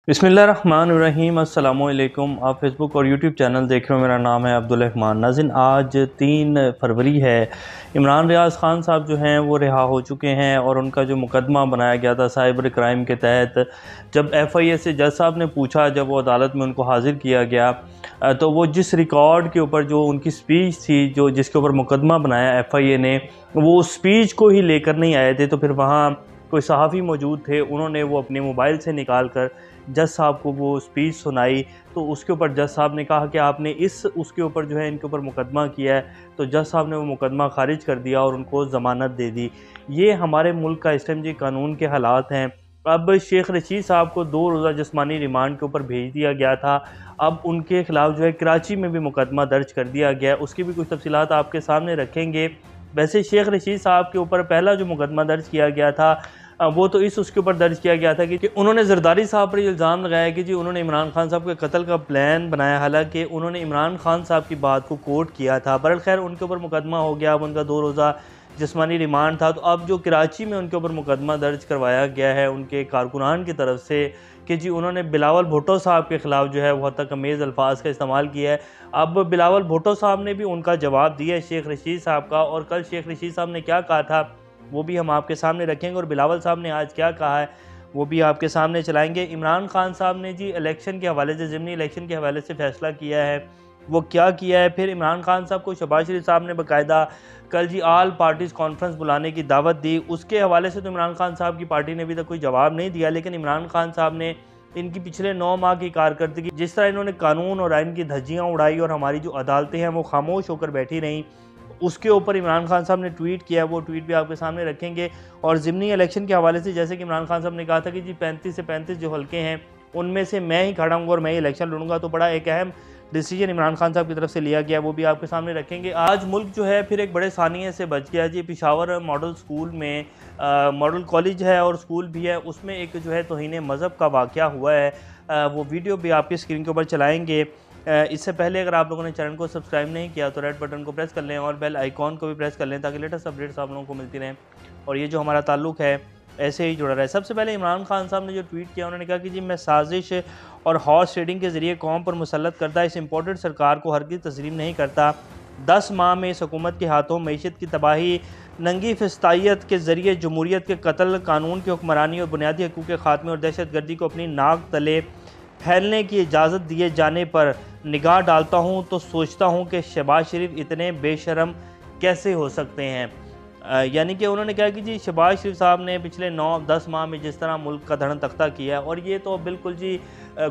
बिस्मिल्लाहिर्रहमानिर्रहीम अस्सलामुअलैकुम। आप फेसबुक और यूट्यूब चैनल देख रहे हो। मेरा नाम है अब्दुल रहमान। नाज़रीन, आज 3 फरवरी है। इमरान रियाज ख़ान साहब जो हैं वो रिहा हो चुके हैं और उनका जो मुकदमा बनाया गया था साइबर क्राइम के तहत, जब FIA से जज साहब ने पूछा, जब वो अदालत में उनको हाजिर किया गया, तो वो जिस रिकॉर्ड के ऊपर जो उनकी स्पीच थी, जो जिसके ऊपर मुकदमा बनाया FIA ने, वो उस स्पीच को ही लेकर नहीं आए थे। तो फिर वहाँ कोई सहाफ़ी मौजूद थे, उन्होंने वो अपने मोबाइल से निकाल कर जज साहब को वो स्पीच सुनाई। तो उसके ऊपर जज साहब ने कहा कि आपने उसके ऊपर जो है इनके ऊपर मुकदमा किया है। तो जज साहब ने वो मुकदमा खारिज कर दिया और उनको ज़मानत दे दी। ये हमारे मुल्क का STMG कानून के हालात हैं। अब शेख रशीद साहब को 2 रोज़ा जिस्मानी रिमांड के ऊपर भेज दिया गया था। अब उनके ख़िलाफ़ जो है कराची में भी मुकदमा दर्ज कर दिया गया है। उसकी भी कुछ तफसीलात आपके सामने रखेंगे। वैसे शेख रशीद साहब के ऊपर पहला जो मुकदमा दर्ज किया गया था, वो तो उसके ऊपर दर्ज किया गया था कि उन्होंने जरदारी साहब पर इल्ज़ाम लगाया कि जी उन्होंने इमरान खान साहब के कत्ल का प्लान बनाया। हालांकि उन्होंने इमरान खान साहब की बात को कोट किया था। बहरहाल खैर उनके ऊपर मुकदमा हो गया। अब उनका 2 रोज़ा जिस्मानी रिमांड था। तो अब जो कराची में उनके ऊपर मुकदमा दर्ज करवाया गया है उनके कारकुनान की तरफ से कि जी उन्होंने बिलावल भुट्टो साहब के ख़िलाफ़ जो है बहुत तकमीज़ अल्फाज का इस्तेमाल किया है। अब बिलावल भुट्टो साहब ने भी उनका जवाब दिया है शेख रशीद साहब का, और कल शेख रशीद साहब ने क्या कहा था वो भी हम आपके सामने रखेंगे, और बिलावल साहब ने आज क्या कहा है वो भी आपके सामने चलाएंगे। इमरान खान साहब ने जी इलेक्शन के हवाले से, ज़िमनी इलेक्शन के हवाले से फ़ैसला किया है, वो क्या किया है। फिर इमरान खान साहब को शहबाज शरीफ साहब ने बाकायदा कल जी ऑल पार्टीज़ कॉन्फ्रेंस बुलाने की दावत दी। उसके हवाले से तो इमरान खान साहब की पार्टी ने अभी तक कोई जवाब नहीं दिया, लेकिन इमरान खान साहब ने इनकी पिछले 9 माह की कारकर्दगी, जिस तरह इन्होंने कानून और आइन की धज्जियाँ उड़ाई और हमारी जो अदालतें हैं वो खामोश होकर बैठी रहीं, उसके ऊपर इमरान खान साहब ने ट्वीट किया। वो ट्वीट भी आपके सामने रखेंगे। और ज़िमनी इलेक्शन के हवाले से जैसे कि इमरान खान साहब ने कहा था कि जी 35 से 35 जो हल्के हैं उनमें से मैं ही खड़ा हूँ और मैं ही इलेक्शन लड़ूंगा, तो बड़ा एक अहम डिसीजन इमरान खान साहब की तरफ से लिया गया, वो भी आपके सामने रखेंगे। आज मुल्क जो है फिर एक बड़े सानिये से बच गया जी। पेशावर मॉडल स्कूल में, मॉडल कॉलेज है और स्कूल भी है, उसमें एक जो है तौहीन मज़हब का वाक़या हुआ है। वो वीडियो भी आपकी स्क्रीन के ऊपर चलाएँगे। इससे पहले अगर आप लोगों ने चैनल को सब्सक्राइब नहीं किया तो रेड बटन को प्रेस कर लें और बेल आइकॉन को भी प्रेस कर लें ताकि लेटेस्ट अपडेट्स आप लोगों को मिलती रहें और ये जो हमारा ताल्लुक़ है ऐसे ही जुड़ा रहे। सबसे पहले इमरान खान साहब ने जो ट्वीट किया, उन्होंने कहा कि जी मैं साजिश और हॉर्स ट्रेडिंग के ज़रिए कौम पर मुसल्लत करता इस इम्पोर्टेड सरकार को हरगिज़ तस्लीम नहीं करता। 10 माह में इस हुकूमत के हाथों मईशत की तबाही, नंगी फिस्तायत के ज़रिए जमहूरियत के कत्ल, कानून की हुक्मरानी और बुनियादी हकूक़ के ख़ात्मे और दहशत गर्दी को अपनी नाक तले फैलने की इजाज़त दिए जाने पर निगाह डालता हूँ तो सोचता हूँ कि शहबाज शरीफ इतने बेशरम कैसे हो सकते हैं। यानी कि उन्होंने कहा कि जी शहबाज शरीफ साहब ने पिछले 9-10 माह में जिस तरह मुल्क का धड़न तख्ता किया है, और ये तो बिल्कुल जी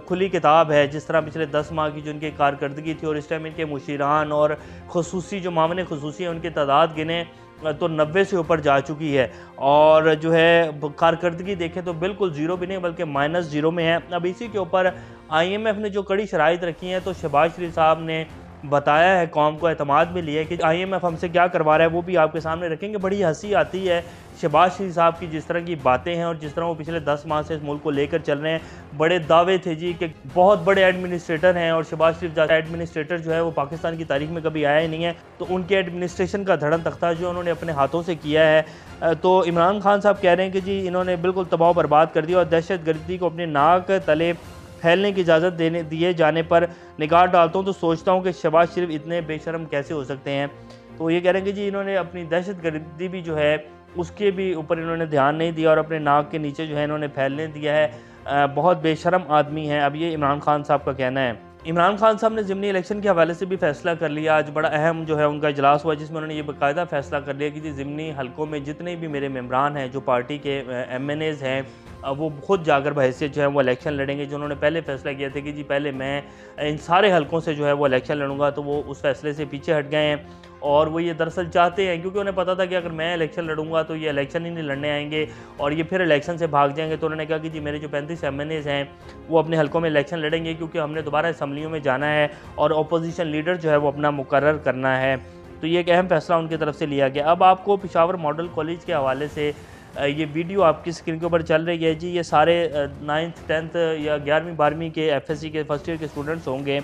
खुली किताब है, जिस तरह पिछले 10 माह की जो इनकी कारकर्दगी थी और इस टाइम इनके मुशीरान और खसूसी जो मामले खसूसी हैं उनकी तादाद गिने तो 90 से ऊपर जा चुकी है, और जो है कारकर्दगी देखें तो बिल्कुल ज़ीरो भी नहीं बल्कि -0 में है। अब इसी के ऊपर IMF ने जो कड़ी शराइत रखी हैं तो शहबाज शरीफ साहब ने बताया है, कौम को एतमाद में लिया है कि IMF हमसे क्या करवा रहा है, वो भी आपके सामने रखेंगे। बड़ी हंसी आती है शहबाज शरीफ साहब की जिस तरह की बातें हैं और जिस तरह वो पिछले 10 माह से इस मुल्क को लेकर चल रहे हैं। बड़े दावे थे जी कि बहुत बड़े एडमिनिस्ट्रेटर हैं, और शहबाज शरीफ ज़्यादा एडमिनिस्ट्रेटर जो है वो पाकिस्तान की तारीख में कभी आया ही नहीं है, तो उनके एडमिनिस्ट्रेशन का धड़न तख्ता जो उन्होंने अपने हाथों से किया है। तो इमरान खान साहब कह रहे हैं कि जी इन्होंने बिल्कुल तबाह बर्बाद कर दिया और दहशत गर्दी को अपने नाक तले फैलने की इजाज़त दिए जाने पर निगाह डालता हूँ तो सोचता हूँ कि शहबाज शरीफ इतने बेशरम कैसे हो सकते हैं। तो ये कह रहे हैं कि जी इन्होंने अपनी दहशत गर्दी भी जो है उसके भी ऊपर इन्होंने ध्यान नहीं दिया और अपने नाक के नीचे जो है इन्होंने फैलने दिया है। बहुत बेशरम आदमी है। अब ये इमरान खान साहब का कहना है। इमरान खान साहब ने ज़िमनी इलेक्शन के हवाले से भी फैसला कर लिया। आज बड़ा अहम जो है उनका इजलास हुआ जिसमें उन्होंने ये बाकायदा फैसला कर लिया कि जी ज़िमनी हलकों में जितने भी मेरे मेम्बरान हैं जो पार्टी के MNAs हैं वो खुद जाकर बहैसियत जो है वो इलेक्शन लड़ेंगे। जो उन्होंने पहले फैसला किया था कि जी पहले मैं इन सारे हलकों से जो है वो इलेक्शन लड़ूंगा, तो वो उस फैसले से पीछे हट गए हैं। और वो ये दरअसल चाहते हैं, क्योंकि उन्हें पता था कि अगर मैं इलेक्शन लड़ूंगा तो ये इलेक्शन ही नहीं लड़ने आएंगे और ये फिर इलेक्शन से भाग जाएंगे। तो उन्होंने कहा कि जी मेरे जो 35 MNAs हैं वो अपने हलकों में इलेक्शन लड़ेंगे, क्योंकि हमने दोबारा असम्बलियों में जाना है और अपोजिशन लीडर जो है वो अपना मुकर्रर करना है। तो ये एक अहम फैसला उनकी तरफ से लिया गया। अब आपको पेशावर मॉडल कॉलेज के हवाले से ये वीडियो आपकी स्क्रीन के ऊपर चल रही है जी। ये सारे 9th 10th या 11वीं 12वीं के FSC के फर्स्ट ईयर के स्टूडेंट्स होंगे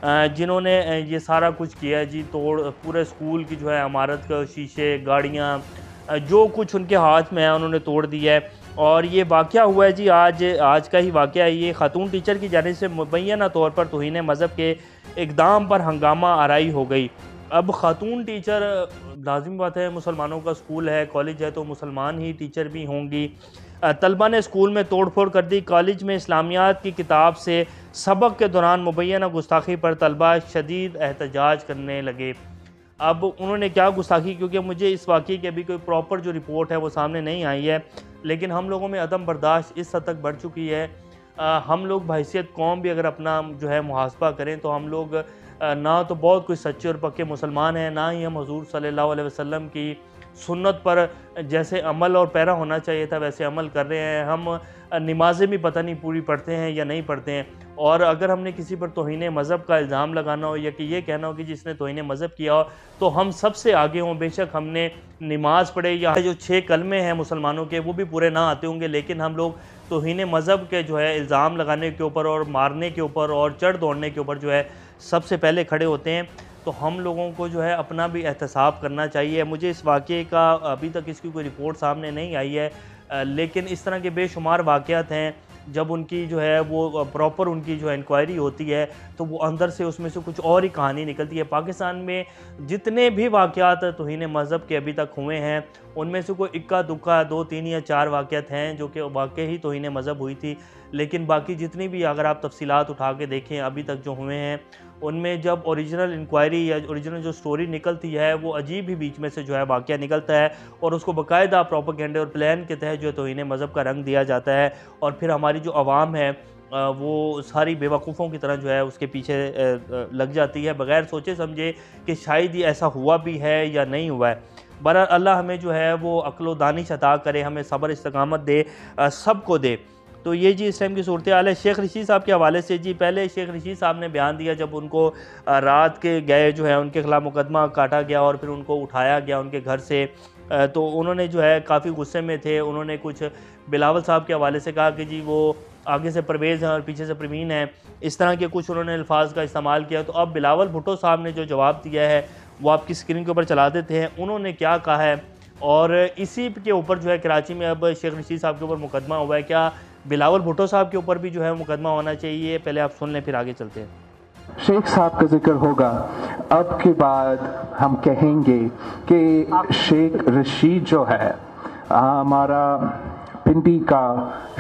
जिन्होंने ये सारा कुछ किया है जी। तोड़ पूरे स्कूल की जो है इमारत का शीशे, गाड़ियाँ, जो कुछ उनके हाथ में है उन्होंने तोड़ दिया है। और ये वाक़या हुआ है जी आज का ही वाक़या है। ये खातून टीचर की जानिब से मुबैना तौर पर तौहीन मज़हब के इक़दाम पर हंगामा आराई हो गई। अब खातून टीचर, लाज़िम बात है, मुसलमानों का स्कूल है, कॉलेज है, तो मुसलमान ही टीचर भी होंगी। तलबा ने स्कूल में तोड़ फोड़ कर दी। कॉलेज में इस्लामियात की किताब से सबक के दौरान मुबैना गुस्ताखी पर तलबा शदीद एहतजाज करने लगे। अब उन्होंने क्या गुस्ताखी, क्योंकि मुझे इस वाक़ये की अभी कोई प्रॉपर जो रिपोर्ट है वो सामने नहीं आई है, लेकिन हम लोगों में अदम बर्दाश्त इस हद तक बढ़ चुकी है। हम लोग बहैसियत कौम भी अगर अपना जो है मुहासबा करें तो हम लोग ना तो बहुत कुछ सच्चे और पक्के मुसलमान हैं, ना ही हम हुज़ूर सल्लल्लाहु अलैहि वसल्लम की सुन्नत पर जैसे अमल और पैरा होना चाहिए था वैसे अमल कर रहे हैं। हम नमाज़ें भी पता नहीं पूरी पढ़ते हैं या नहीं पढ़ते हैं। और अगर हमने किसी पर तौहीन मज़हब का इल्ज़ाम लगाना हो या कि ये कहना हो कि जिसने तौहीन मज़हब किया हो तो हम सबसे आगे हों। बेशक हमने नमाज़ पढ़े या जो 6 कलमे हैं मुसलमानों के वो भी पूरे ना आते होंगे, लेकिन हम लोग तौहीन मज़हब के जो है इल्ज़ाम लगाने के ऊपर और मारने के ऊपर और चढ़ दौड़ने के ऊपर जो है सबसे पहले खड़े होते हैं। तो हम लोगों को जो है अपना भी एहतसाब करना चाहिए। मुझे इस वाक़ये का अभी तक इसकी कोई रिपोर्ट सामने नहीं आई है, लेकिन इस तरह के बेशुमार वाक़यात हैं। जब उनकी जो है वो प्रॉपर उनकी जो इंक्वायरी होती है तो वो अंदर से उसमें से कुछ और ही कहानी निकलती है। पाकिस्तान में जितने भी वाक़यात तौहीन मज़हब के अभी तक हुए हैं उनमें से कोई इक्का दुक्का 2, 3 या 4 वाक़यात हैं जो कि वाक़ई ही तौहीन मज़हब हुई थी, लेकिन बाकी जितनी भी अगर आप तफसीलात उठा के देखें अभी तक जो हुए हैं उनमें जब ओरिजिनल इंक्वायरी या ओरिजिनल जो स्टोरी निकलती है वो अजीब ही बीच में से जो है वाक़या निकलता है और उसको बाकायदा प्रोपेगेंडे और प्लान के तहत जो है तौहीन मज़हब का रंग दिया जाता है और फिर हमारी जो आवाम है वो सारी बेवकूफ़ों की तरह जो है उसके पीछे लग जाती है बग़ैर सोचे समझे कि शायद ये ऐसा हुआ भी है या नहीं हुआ है। बहरहाल अल्लाह हमें जो है वो अक्ल व दानिश अता करे, हमें सब्र इस्तकामत दे, सबको दे। तो ये जी इस टाइम की सूरत हाल है। शेख रशीद साहब के हवाले से जी, पहले शेख रशीद साहब ने बयान दिया जब उनको रात के गए जो है उनके ख़िलाफ़ मुकदमा काटा गया और फिर उनको उठाया गया उनके घर से, तो उन्होंने जो है काफ़ी गुस्से में थे। उन्होंने कुछ बिलावल साहब के हवाले से कहा कि जी वो आगे से परवेज़ हैं और पीछे से प्रवीण है, इस तरह के कुछ उन्होंने अल्फाज का इस्तेमाल किया। तो अब बिलावल भुट्टो साहब ने जो जवाब दिया है वो आपकी स्क्रीन के ऊपर चला देते हैं। उन्होंने क्या कहा है और इसी के ऊपर जो है कराची में अब शेख रशीद साहब के ऊपर मुकदमा हुआ है, क्या बिलावल भुट्टो साहब के ऊपर भी जो है मुकदमा होना चाहिए? पहले आप सुन लें फिर आगे चलते हैं। शेख साहब का जिक्र होगा, अब के बाद हम कहेंगे कि शेख रशीद जो है हमारा पिंडी का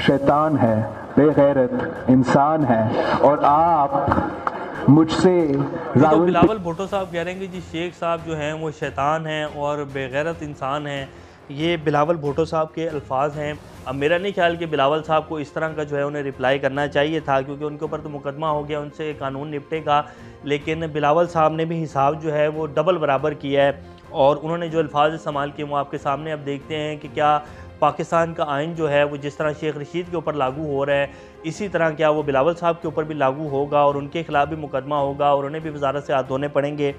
शैतान है, बेगैरत इंसान है और आप मुझसे तो बिलावल भुट्टो साहब कह रहे हैं कि जी शेख साहब जो हैं वो शैतान हैं और बेगैरत इंसान हैं। ये बिलावल भुट्टो साहब के अल्फाज हैं। अब मेरा नहीं ख्याल कि बिलावल साहब को इस तरह का जो है उन्हें रिप्लाई करना चाहिए था, क्योंकि उनके ऊपर तो मुकदमा हो गया, उनसे कानून निपटेगा। लेकिन बिलावल साहब ने भी हिसाब जो है वो डबल बराबर किया है और उन्होंने जो अल्फाज इस्तेमाल किए वो आपके सामने अब देखते हैं कि क्या पाकिस्तान का आइन जो है वो जिस तरह शेख रशीद के ऊपर लागू हो रहा है इसी तरह क्या वो बिलावल साहब के ऊपर भी लागू होगा और उनके ख़िलाफ़ भी मुकदमा होगा और उन्हें भी वजारत से हाथ धोने पड़ेंगे।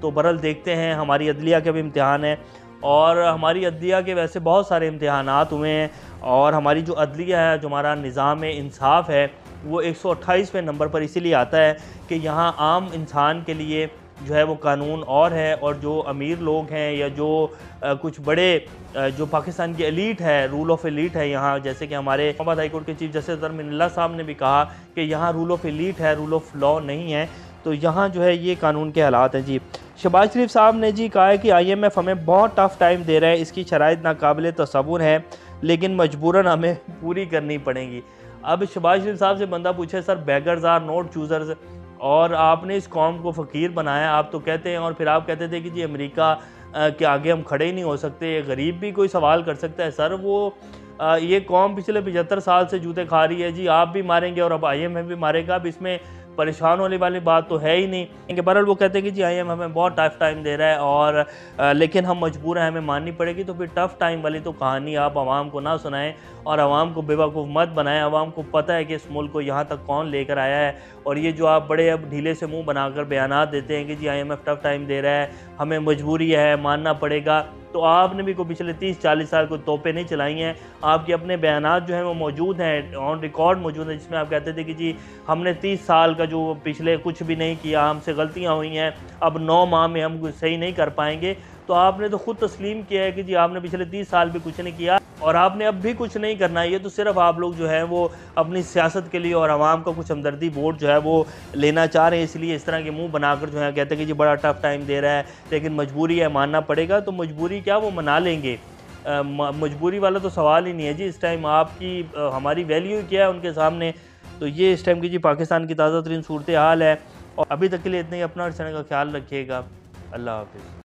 तो बहरहाल देखते हैं। हमारी अदलिया के भी इम्तिहान है और हमारी अदलिया के वैसे बहुत सारे इम्तिहानात हुए हैं और हमारी जो अदलिया है, जो हमारा निज़ाम इंसाफ़ है, वो 128वें नंबर पर इसीलिए आता है कि यहाँ आम इंसान के लिए जो है वो कानून और है और जो अमीर लोग हैं या जो कुछ बड़े जो पाकिस्तान की एलीट है, रूल ऑफ एलीट है यहाँ, जैसे कि हमारे इस्लामाबाद हाई कोर्ट के चीफ जस्टिस अतहर साहब ने भी कहा कि यहाँ रूल ऑफ एलीट है, रूल ऑफ लॉ नहीं है। तो यहाँ जो है ये कानून के हालात हैं जी। शहबाज शरीफ साहब ने जी कहा है कि IMF हमें बहुत टफ़ टाइम दे रहा है, इसकी शराइत नाकाबिल तसव्वुर है लेकिन मजबूरन हमें पूरी करनी पड़ेंगी। अब शहबाज शरीफ साहब से बंदा पूछे sir beggars are not choosers, और आपने इस कौम को फ़कीर बनाया, आप तो कहते हैं, और फिर आप कहते थे कि जी अमेरिका के आगे हम खड़े ही नहीं हो सकते, गरीब भी कोई सवाल कर सकता है। सर वो ये कौम पिछले 75 साल से जूते खा रही है जी, आप भी मारेंगे और अब IMF भी मारेगा। अब इसमें परेशान होने वाली बात तो है ही नहीं। बहरहाल वो कहते हैं कि जी IMF हमें बहुत टफ़ टाइम दे रहा है और लेकिन हम मजबूर हैं, हमें माननी पड़ेगी। तो फिर टफ़ टाइम वाली तो कहानी आप आवाम को ना सुनाएं और आवाम को बेवकूफ़ मत बनाएं। आवाम को पता है कि इस मुल्क को यहाँ तक कौन लेकर आया है, और ये जो आप बड़े अब ढीले से मुँह बनाकर बयानात देते हैं कि जी IMF टफ़ टाइम दे रहा है, हमें मजबूरी है, मानना पड़ेगा, तो आपने भी कोई पिछले 30-40 साल को तोपें नहीं चलाई हैं। आपके अपने बयानात जो हैं वो मौजूद हैं, ऑन रिकॉर्ड मौजूद हैं, जिसमें आप कहते थे कि जी हमने 30 साल का जो पिछले कुछ भी नहीं किया, हमसे गलतियां हुई हैं, अब 9 माह में हम कुछ सही नहीं कर पाएंगे। तो आपने तो खुद तस्लीम किया है कि जी आपने पिछले 30 साल भी कुछ नहीं किया और आपने अब भी कुछ नहीं करना है। ये तो सिर्फ आप लोग जो है वो अपनी सियासत के लिए और आवाम का कुछ हमदर्दी वोट जो है वो लेना चाह रहे हैं, इसलिए इस तरह के मुंह बनाकर जो है कहते हैं कि जी बड़ा टफ टाइम दे रहा है, लेकिन मजबूरी है, मानना पड़ेगा। तो मजबूरी क्या, वो मना लेंगे। मजबूरी वाला तो सवाल ही नहीं है जी। इस टाइम आपकी हमारी वैल्यू क्या है उनके सामने। तो ये इस टाइम की जी पाकिस्तान की ताज़ा तरीन सूरत हाल है। और अभी तक के लिए इतना ही। अपना और चैनल का ख्याल रखिएगा। अल्लाह हाफिज़।